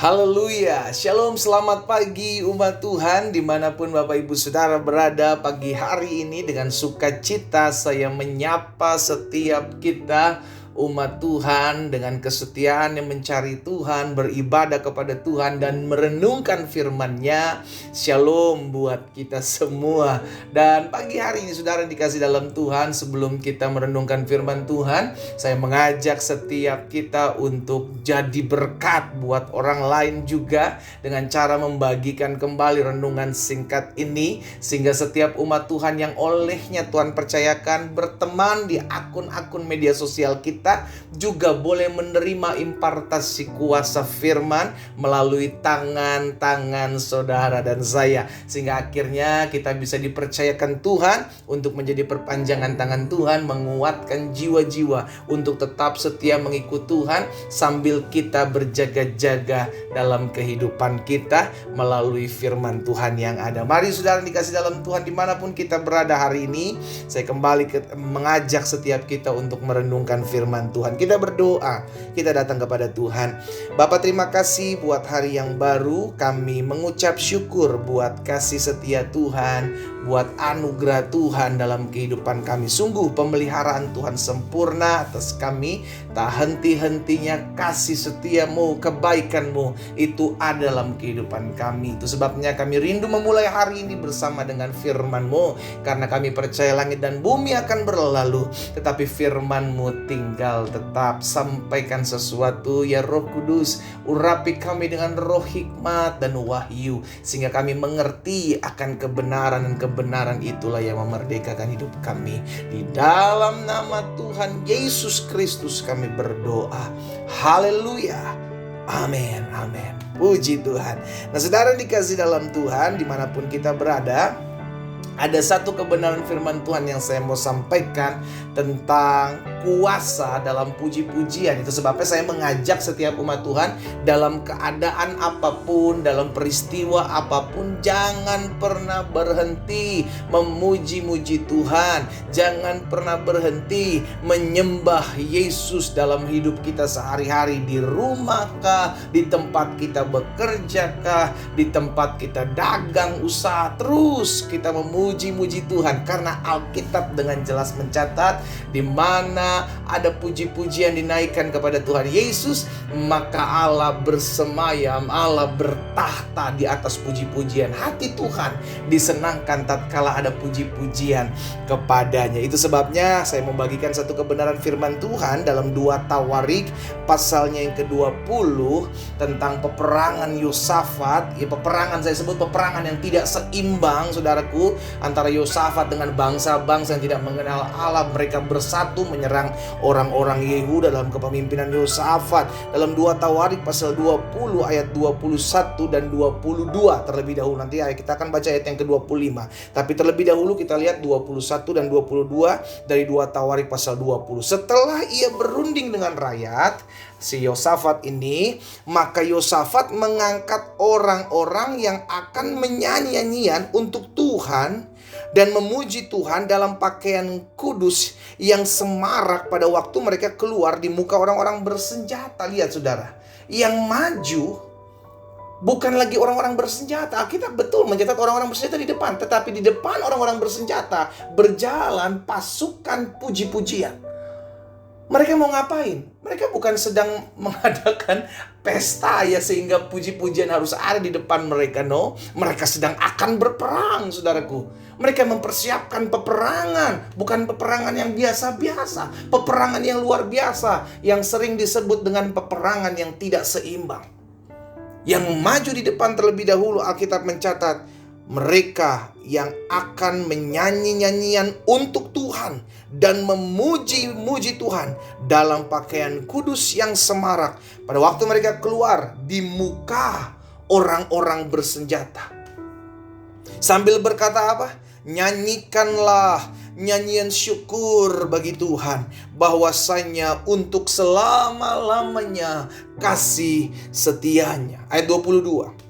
Haleluya, Shalom, selamat pagi umat Tuhan dimanapun Bapak Ibu Saudara berada. Pagi hari ini dengan sukacita saya menyapa setiap kita umat Tuhan dengan kesetiaan yang mencari Tuhan, beribadah kepada Tuhan dan merenungkan firman-Nya. Shalom buat kita semua. Dan pagi hari ini saudara dikasih dalam Tuhan, sebelum kita merenungkan firman Tuhan, saya mengajak setiap kita untuk jadi berkat buat orang lain juga dengan cara membagikan kembali renungan singkat ini, sehingga setiap umat Tuhan yang olehnya Tuhan percayakan berteman di akun-akun media sosial kita juga boleh menerima impartasi kuasa firman melalui tangan-tangan saudara dan saya, sehingga akhirnya kita bisa dipercayakan Tuhan untuk menjadi perpanjangan tangan Tuhan, menguatkan jiwa-jiwa untuk tetap setia mengikut Tuhan sambil kita berjaga-jaga dalam kehidupan kita melalui firman Tuhan yang ada. Mari saudara dikasih dalam Tuhan dimanapun kita berada hari ini, saya kembali mengajak setiap kita untuk merenungkan firman Tuhan. Kita berdoa, kita datang kepada Tuhan. Bapa, terima kasih buat hari yang baru. Kami mengucap syukur buat kasih setia Tuhan, buat anugerah Tuhan dalam kehidupan kami. Sungguh pemeliharaan Tuhan sempurna atas kami. Tak henti-hentinya kasih setiamu, kebaikanmu itu ada dalam kehidupan kami. Itu sebabnya kami rindu memulai hari ini bersama dengan firman-Mu, karena kami percaya langit dan bumi akan berlalu, tetapi firman-Mu tinggal tetap. Sampaikan sesuatu ya Roh Kudus, urapi kami dengan roh hikmat dan wahyu, sehingga kami mengerti akan kebenaran, dan kebenaran itulah yang memerdekakan hidup kami. Di dalam nama Tuhan Yesus Kristus kami berdoa. Haleluya. Amin, amin. Puji Tuhan. Nah saudara dikasih dalam Tuhan dimanapun kita berada, ada satu kebenaran firman Tuhan yang saya mau sampaikan tentang kuasa dalam puji-pujian. Itu sebabnya saya mengajak setiap umat Tuhan dalam keadaan apapun, dalam peristiwa apapun, jangan pernah berhenti memuji-muji Tuhan. Jangan pernah berhenti menyembah Yesus dalam hidup kita sehari-hari, di rumahkah, di tempat kita bekerjakah, di tempat kita dagang usaha. Terus kita memuji-muji Tuhan, karena Alkitab dengan jelas mencatat di mana ada puji-pujian dinaikkan kepada Tuhan Yesus, maka Allah bersemayam, Allah bertahta di atas puji-pujian. Hati Tuhan disenangkan tatkala ada puji-pujian kepadanya. Itu sebabnya saya membagikan satu kebenaran firman Tuhan dalam 2 Tawarik pasalnya yang ke-20 tentang peperangan Yosafat. Ya, peperangan, saya sebut peperangan yang tidak seimbang saudaraku, antara Yosafat dengan bangsa-bangsa yang tidak mengenal Allah. Mereka bersatu menyerang orang-orang Yehuda dalam kepemimpinan Yosafat. Dalam 2 Tawarik pasal 20 ayat 21 dan 22 terlebih dahulu. Nanti kita akan baca ayat yang ke-25. Tapi terlebih dahulu kita lihat 21 dan 22 dari 2 Tawarik pasal 20. Setelah ia berunding dengan rakyat, si Yosafat ini, maka Yosafat mengangkat orang-orang yang akan menyanyi-nyanyian untuk Tuhan dan memuji Tuhan dalam pakaian kudus yang semarak pada waktu mereka keluar di muka orang-orang bersenjata. Lihat saudara, yang maju bukan lagi orang-orang bersenjata. Kita betul mencatat orang-orang bersenjata di depan, tetapi di depan orang-orang bersenjata berjalan pasukan puji-pujian. Mereka mau ngapain? Mereka bukan sedang mengadakan pesta ya sehingga puji-pujian harus ada di depan mereka. No, mereka sedang akan berperang saudaraku. Mereka mempersiapkan peperangan, bukan peperangan yang biasa-biasa, peperangan yang luar biasa, yang sering disebut dengan peperangan yang tidak seimbang. Yang maju di depan terlebih dahulu, Alkitab mencatat mereka yang akan menyanyi-nyanyian untuk Tuhan dan memuji-muji Tuhan dalam pakaian kudus yang semarak pada waktu mereka keluar di muka orang-orang bersenjata. Sambil berkata apa? Nyanyikanlah nyanyian syukur bagi Tuhan, bahwasanya untuk selama-lamanya kasih setianya. Ayat 22.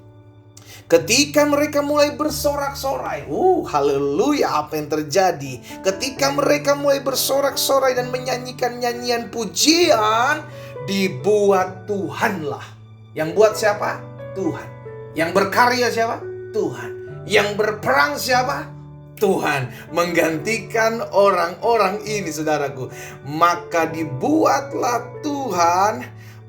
Ketika mereka mulai bersorak-sorai, haleluya, apa yang terjadi? Ketika mereka mulai bersorak-sorai dan menyanyikan nyanyian pujian, dibuat Tuhanlah. Yang buat siapa? Tuhan. Yang berkarya siapa? Tuhan. Yang berperang siapa? Tuhan. Menggantikan orang-orang ini, saudaraku. Maka dibuatlah Tuhan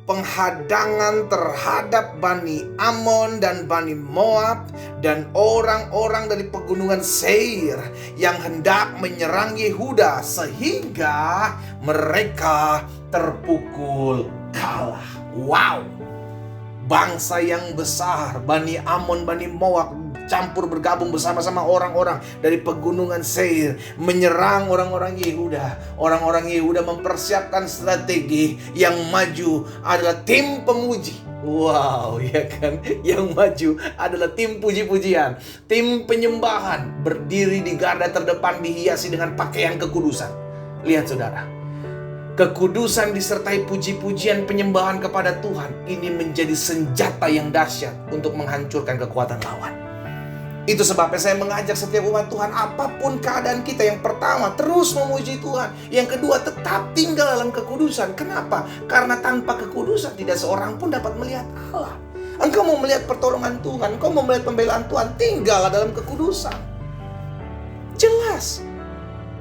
penghadangan terhadap Bani Amon dan Bani Moab dan orang-orang dari pegunungan Seir yang hendak menyerang Yehuda, sehingga mereka terpukul kalah. Wow! Bangsa yang besar, Bani Amon, Bani Moab, campur bergabung bersama-sama orang-orang dari pegunungan Seir menyerang orang-orang Yehuda. Orang-orang Yehuda mempersiapkan strategi. Yang maju adalah tim pemuji. Wow, ya kan? Yang maju adalah tim puji-pujian, tim penyembahan, berdiri di garda terdepan dihiasi dengan pakaian kekudusan. Lihat saudara, kekudusan disertai puji-pujian penyembahan kepada Tuhan ini menjadi senjata yang dahsyat untuk menghancurkan kekuatan lawan. Itu sebabnya saya mengajak setiap umat Tuhan, apapun keadaan kita, yang pertama terus memuji Tuhan, yang kedua tetap tinggal dalam kekudusan. Kenapa? Karena tanpa kekudusan tidak seorang pun dapat melihat Allah. Engkau mau melihat pertolongan Tuhan, engkau mau melihat pembelaan Tuhan, tinggallah dalam kekudusan. Jelas.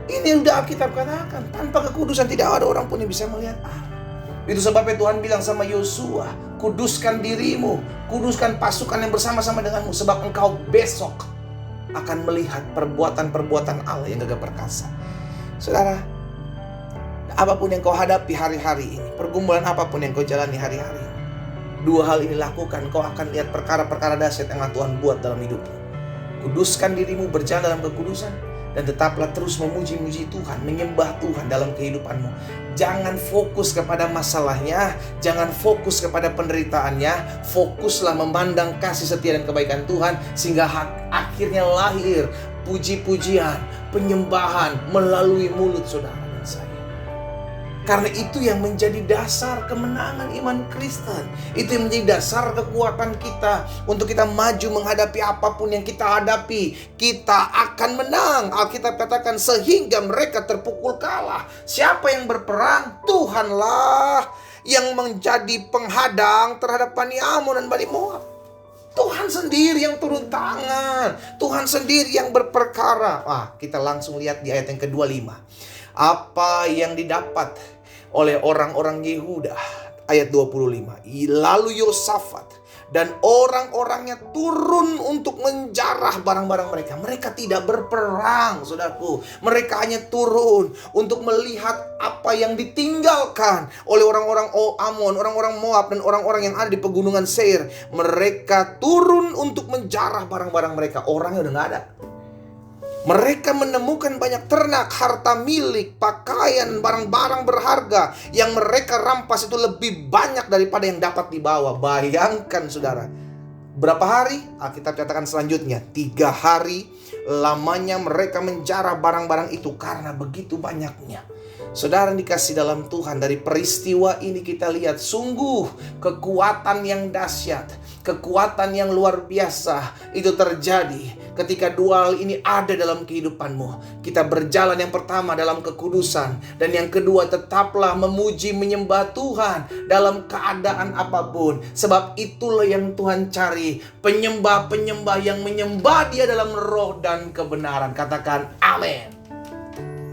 Ini yang sudah Alkitab katakan, tanpa kekudusan tidak ada orang pun yang bisa melihat Allah. Itu sebabnya Tuhan bilang sama Yosua, kuduskan dirimu, kuduskan pasukan yang bersama-sama denganmu, sebab engkau besok akan melihat perbuatan-perbuatan Allah yang gagah perkasa. Saudara, apapun yang kau hadapi hari-hari ini, pergumulan apapun yang kau jalani hari-hari ini, dua hal ini lakukan, kau akan lihat perkara-perkara dahsyat yang Tuhan buat dalam hidupmu. Kuduskan dirimu, berjalan dalam kekudusan, dan tetaplah terus memuji-muji Tuhan, menyembah Tuhan dalam kehidupanmu. Jangan fokus kepada masalahnya, jangan fokus kepada penderitaannya. Fokuslah memandang kasih setia dan kebaikan Tuhan, sehingga akhirnya lahir puji-pujian, penyembahan melalui mulut saudara dan saya. Karena itu yang menjadi dasar kemenangan iman Kristen. Itu yang menjadi dasar kekuatan kita untuk kita maju menghadapi apapun yang kita hadapi. Kita akan menang. Alkitab katakan sehingga mereka terpukul kalah. Siapa yang berperang? Tuhanlah yang menjadi penghadang terhadap Bani Amon dan Bani Moab. Tuhan sendiri yang turun tangan. Tuhan sendiri yang berperkara. Kita langsung lihat di ayat yang ke-25. Apa yang didapat oleh orang-orang Yehuda, ayat 25. Lalu Yosafat dan orang-orangnya turun untuk menjarah barang-barang mereka. Mereka tidak berperang, saudaraku. Mereka hanya turun untuk melihat apa yang ditinggalkan oleh orang-orang Amon, orang-orang Moab, dan orang-orang yang ada di pegunungan Seir. Mereka turun untuk menjarah barang-barang mereka. Orangnya udah gak ada. Mereka menemukan banyak ternak, harta milik, pakaian, barang-barang berharga yang mereka rampas itu lebih banyak daripada yang dapat dibawa. Bayangkan saudara, berapa hari? Alkitab katakan selanjutnya, 3 hari lamanya mereka menjarah barang-barang itu karena begitu banyaknya. Saudara dikasih dalam Tuhan, dari peristiwa ini kita lihat sungguh kekuatan yang dahsyat, kekuatan yang luar biasa itu terjadi ketika dua hal ini ada dalam kehidupanmu. Kita berjalan yang pertama dalam kekudusan, dan yang kedua tetaplah memuji menyembah Tuhan dalam keadaan apapun. Sebab itulah yang Tuhan cari, penyembah-penyembah yang menyembah Dia dalam roh dan kebenaran. Katakan amin.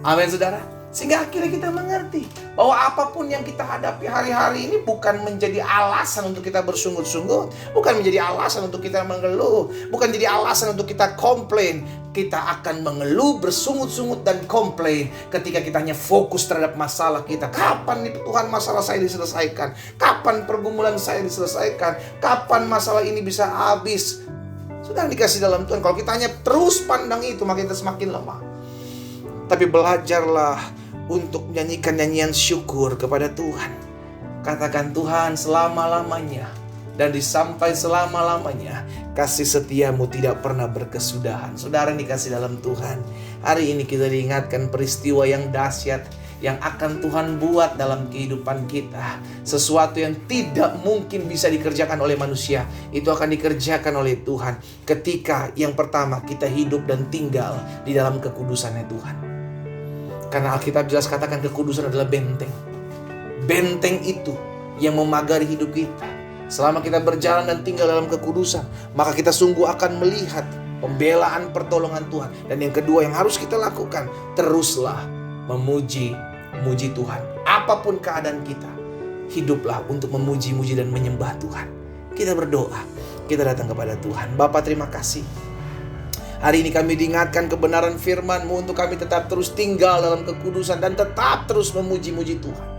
Amin saudara. Sehingga akhirnya kita mengerti bahwa apapun yang kita hadapi hari-hari ini bukan menjadi alasan untuk kita bersungut-sungut, bukan menjadi alasan untuk kita mengeluh, bukan jadi alasan untuk kita komplain. Kita akan mengeluh, bersungut-sungut, dan komplain ketika kita hanya fokus terhadap masalah kita. Kapan nih Tuhan masalah saya diselesaikan? Kapan pergumulan saya diselesaikan? Kapan masalah ini bisa habis? Sudah dikasih dalam Tuhan. Kalau kita hanya terus pandang itu, maka kita semakin lemah. Tapi belajarlah untuk menyanyikan nyanyian syukur kepada Tuhan. Katakan, Tuhan, selama-lamanya dan sampai selama-lamanya kasih setiamu tidak pernah berkesudahan. Saudara dikasih dalam Tuhan, hari ini kita diingatkan peristiwa yang dahsyat yang akan Tuhan buat dalam kehidupan kita. Sesuatu yang tidak mungkin bisa dikerjakan oleh manusia, itu akan dikerjakan oleh Tuhan ketika yang pertama kita hidup dan tinggal di dalam kekudusannya Tuhan. Karena Alkitab jelas katakan kekudusan adalah benteng. Benteng itu yang memagari hidup kita, Selama kita berjalan dan tinggal dalam kekudusan, maka kita sungguh akan melihat pembelaan pertolongan Tuhan. Dan yang kedua yang harus kita lakukan, teruslah memuji Tuhan. Apapun keadaan kita, hiduplah untuk memuji-muji dan menyembah Tuhan. Kita berdoa, kita datang kepada Tuhan. Bapa, terima kasih. Hari ini kami diingatkan kebenaran firman-Mu untuk kami tetap terus tinggal dalam kekudusan dan tetap terus memuji-muji Tuhan.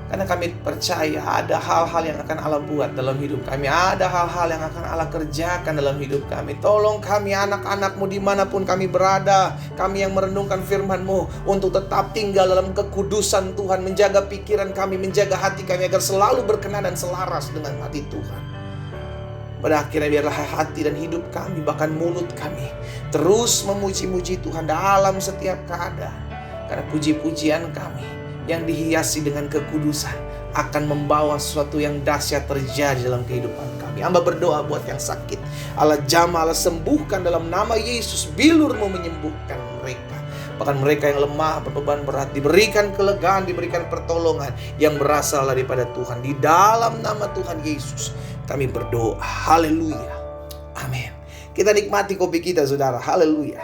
Karena kami percaya ada hal-hal yang akan Allah buat dalam hidup kami. Ada hal-hal yang akan Allah kerjakan dalam hidup kami. Tolong kami anak-anak-Mu dimanapun kami berada. Kami yang merenungkan firman-Mu untuk tetap tinggal dalam kekudusan Tuhan. Menjaga pikiran kami, menjaga hati kami agar selalu berkenan dan selaras dengan hati Tuhan. Pada akhirnya biarlah hati dan hidup kami, bahkan mulut kami, terus memuji-muji Tuhan dalam setiap keadaan. Karena puji-pujian kami yang dihiasi dengan kekudusan akan membawa sesuatu yang dahsyat terjadi dalam kehidupan kami. Hamba berdoa buat yang sakit, Allah jamah, Allah sembuhkan dalam nama Yesus. Bilur-Mu menyembuhkan mereka. Bahkan mereka yang lemah, berbeban berat, diberikan kelegaan, diberikan pertolongan yang berasal daripada Tuhan. Di dalam nama Tuhan Yesus kami berdoa. Haleluya. Amin. Kita nikmati kopi kita, saudara. Haleluya.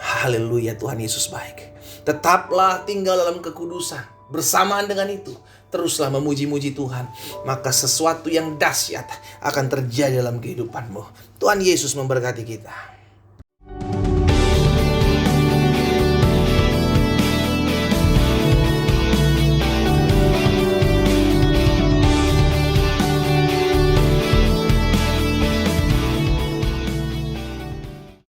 Haleluya, Tuhan Yesus baik. Tetaplah tinggal dalam kekudusan. Bersamaan dengan itu, teruslah memuji-muji Tuhan. Maka sesuatu yang dahsyat akan terjadi dalam kehidupanmu. Tuhan Yesus memberkati kita.